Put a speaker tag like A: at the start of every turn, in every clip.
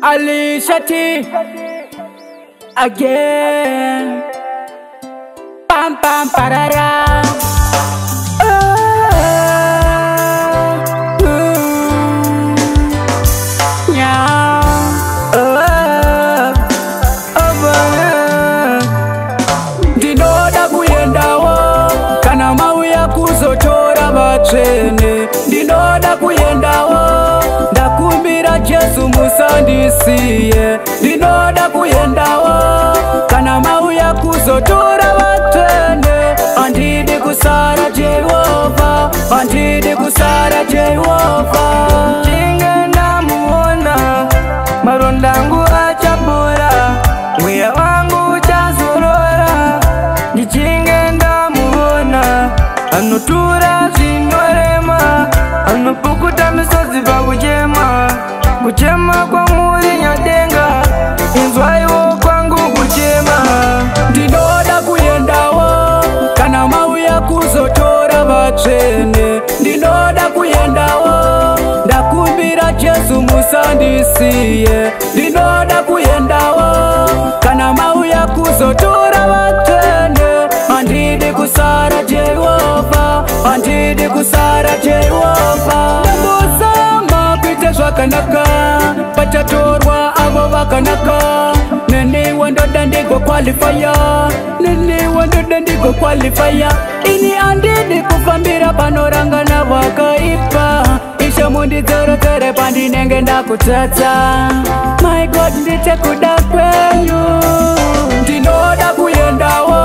A: Alicia T again. Pam pam parara. Ndinoda kuyendawo kana mauya kuzotora vatsvene. Ndinoda kuyendawo ndakumbira Jesu musandisiye. Ndinoda kuyendawo kana mauya kuzotora vatsvene. Handidi kusara Jehova, handidi kusara Jehova. Ndinge ndamuona maronda angu achapora, mweya wangu uchazorora. Ndichinge ndamuona anotura zvinorema, anopukuta misodzi pakuchema. Kuchema kwamuri nyadenga, inzwaiwo kwangu kuchema. Ndinoda kuyendawo kana mauya kuzotora vatsvene. Ndinoda kuyendawo ndakumbira Jesu musandisiye. Ndinoda kuyendawo kana mauya kuzotora vatsvene. Handidi kusara Jehova, handidi kusara Jehova. Ndambozama kuite zvakanaka, pachatorwa avo vakanaka. Neniwe ndoda ndigokwalifaya, neniwe ndoda ndigokwalifaya. Ini handidi kufambira panorangana vakaipa. Ishe mundidzoredzere pandinenge ndakutadza. My God, ndite kuda kwenyu. Ndinoda kuyendawo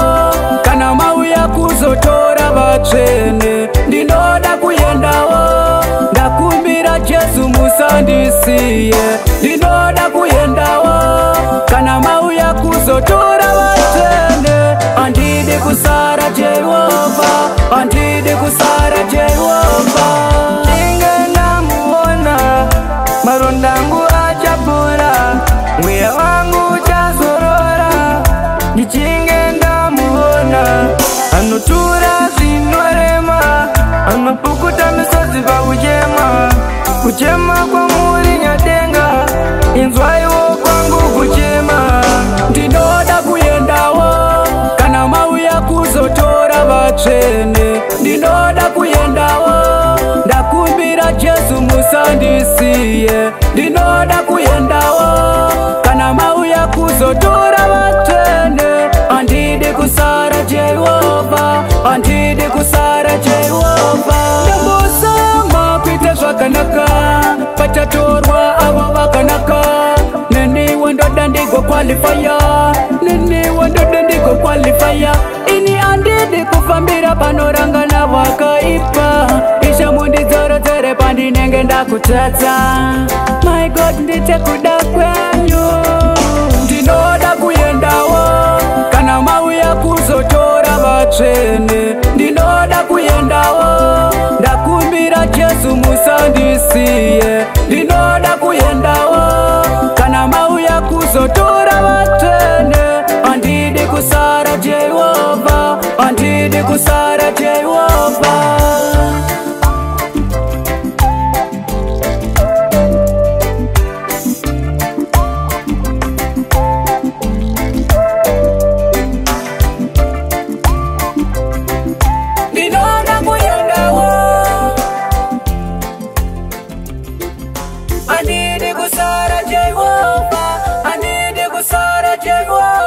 A: kana mauya kuzotora vatsvene. Ndinoda kuyendawo ndakumbira Jesu musandisiye. Ndinoda kuyendawo kana mauya kuzotora vatsvene. Handidi kusara Jehova, handidi kusara Jehova. Ndinge ndamuona maronda angu achapora, mweya wangu uchazorora. Ndichinge ndamuona anotura zvinorema, anopukuta misodzi pakuchema. Kuchema kwamuri nyadenga, inzwaiwo kwangu kuchema. Ndinoda kuyendawo kana mauya kuzotora vatsvene. Ndinoda kuyendawo ndakumbira Jesu musandisiye. Ndinoda kuyendawo kana mauya kuzotora vatsvene. Handidi kusara Jehova, handidi kusara Jehova. Ndambozama kuite zvakanaka, pachatorwa avo vakanaka. Neniwe ndoda ndigokwalifaya, neniwe ndoda ndigokwalifaya. Ini handidi kufambira panorangana vakaipa. Ishe mundidzoredzere pandinenge ndakutadza. My God, ndite kuda kwenyu. Ndinoda kuyendawo kana mauya kuzotora vatsvene. Ndinoda kuyendawo ndakumbira Jesu musandisiye. Ndinoda kuyendawo kana mauya kuzotora vatsvene. Handidi kusara Jehova, handidi kusara Jehova. Ndinoda kuyendawo, handidi kusara Jehova, handidi kusara Jehova.